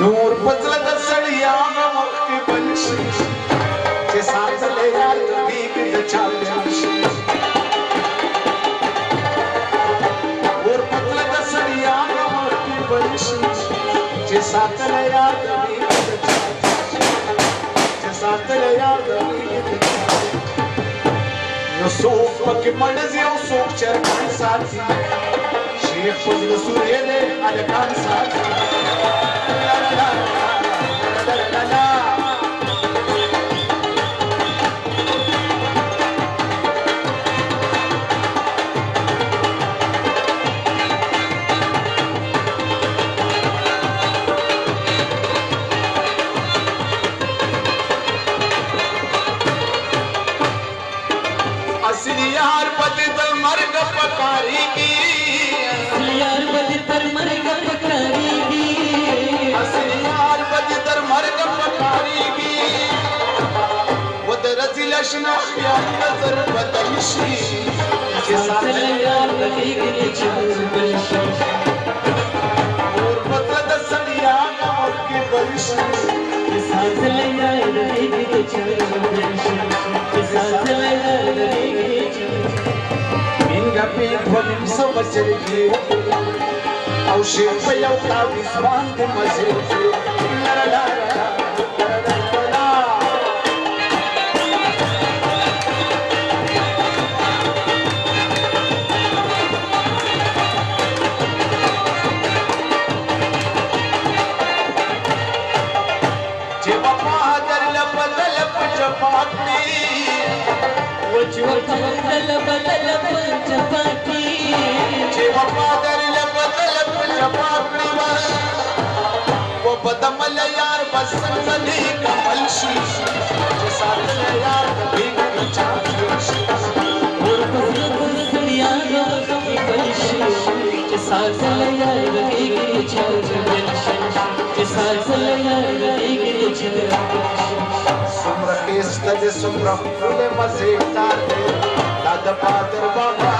نور پتل د سړیا مخ کې بلشي چې ساتلې یار د بیګ د چال شي نور پتل د سړیا مخ کې بلشي چې ساتلې یار د بیګ د چال چې ساتلې یار د بیګ د چال نو څوک پکې مړځي او څوک چرګان ساتي شیخ فضل سورې دې الکان ساتي यार बदे तर मर्ग पकारेगी यार बदे तर मर्ग पकारेगी असली यार बदे तर मर्ग पकारेगी वो दरज़ी लशना या नजर बदलशी के साथ यार बदे चल बलशी और बदल सड़िया और के बलशी के साथ यार बदे चल बलशी के साथ यार बदे Pe volim să vă cerigie Au și pe eu tau izvan de măzeu La la la la la Ce papadar la badal pachapati What you badal badal pachapati Ce papadar la badal pachapati वो बदमल यार बसन सदी कमल शी जे साथ ले यार कभी कभी चांदी और दुनिया रो कमल शी जे साथ ले यार कभी कभी चांदी जे साथ ले यार कभी कभी चांदी सुमरा केस तजे सुमरा फूले मजेदार दे दादा पादर बाबा